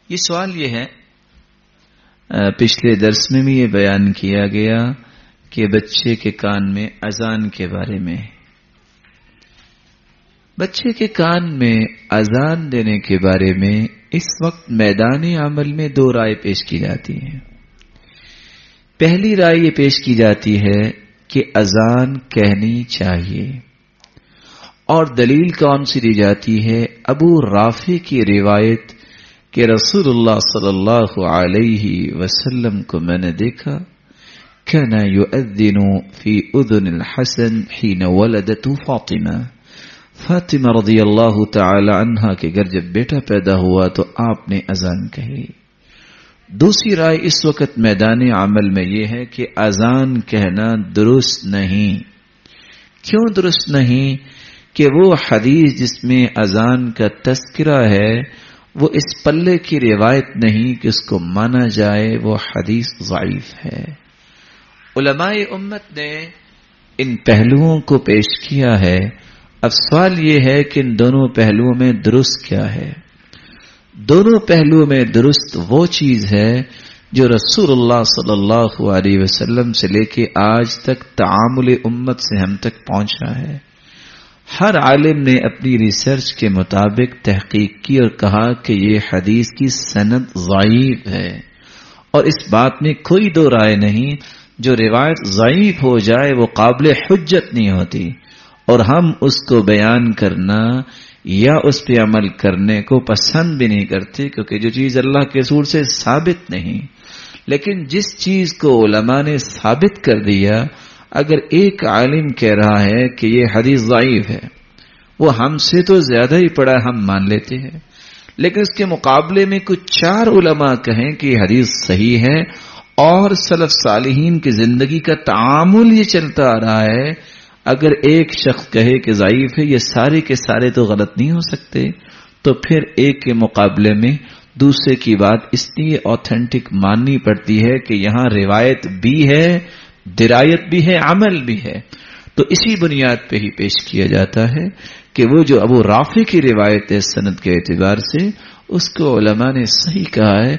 یہ سوال یہ ہے، پچھلے درس میں بھی یہ بیان کیا گیا کہ بچے کے کان میں اذان کے بارے میں، بچے کے کان میں اذان دینے کے بارے میں اس وقت میدان عمل میں دو رائے پیش کی جاتی ہیں۔ پہلی رائے یہ پیش کی جاتی ہے کہ اذان کہنی چاہیے، اور دلیل کون سی دی جاتی ہے؟ ابو رافع کی روایت کہ رسول اللہ صلی اللہ علیہ وسلم کو میں نے دیکھا كان يؤذن في اذن الحسن حين ولدته فاطمہ رضی اللہ تعالی عنہا کے گھر جب بیٹا پیدا ہوا تو آپ نے اذان کہی۔ دوسری رائے اس وقت میدان عمل میں یہ ہے کہ اذان کہنا درست نہیں۔ کیوں درست نہیں؟ کہ وہ حدیث جس میں اذان کا تذکرہ ہے وہ اس پلے کی روایت نہیں کہ اس کو مانا جائے، وہ حدیث ضعیف ہے۔ علماء امت نے ان پہلوؤں کو پیش کیا ہے۔ اب سوال یہ ہے کہ ان دونوں پہلوؤں میں درست کیا ہے؟ دونوں پہلوؤں میں درست وہ چیز ہے جو رسول اللہ صلی اللہ علیہ وسلم سے لے کے آج تک تعامل امت سے ہم تک پہنچا ہے۔ ہر عالم نے اپنی ریسرچ کے مطابق تحقیق کی اور کہا کہ یہ حدیث کی سند ضعیف ہے، اور اس بات میں کوئی دو رائے نہیں۔ جو روایت ضعیف ہو جائے وہ قابل حجت نہیں ہوتی، اور ہم اس کو بیان کرنا یا اس پہ عمل کرنے کو پسند بھی نہیں کرتے، کیونکہ جو چیز اللہ کے رسول سے ثابت نہیں۔ لیکن جس چیز کو علماء نے ثابت کر دیا، اگر ایک عالم کہہ رہا ہے کہ یہ حدیث ضعیف ہے، وہ ہم سے تو زیادہ ہی پڑھا، ہم مان لیتے ہیں، لیکن اس کے مقابلے میں کچھ چار علماء کہیں کہ یہ حدیث صحیح ہے، اور سلف صالحین کی زندگی کا تعامل یہ چلتا آ رہا ہے، اگر ایک شخص کہے کہ ضعیف ہے، یہ سارے کے سارے تو غلط نہیں ہو سکتے، تو پھر ایک کے مقابلے میں دوسرے کی بات اس لیے اوتھینٹک ماننی پڑتی ہے کہ یہاں روایت بھی ہے، درایت بھی ہے، عمل بھی ہے۔ تو اسی بنیاد پہ ہی پیش کیا جاتا ہے کہ وہ جو ابو رافع کی روایت ہے سند کے اعتبار سے، اس کو علماء نے صحیح کہا ہے،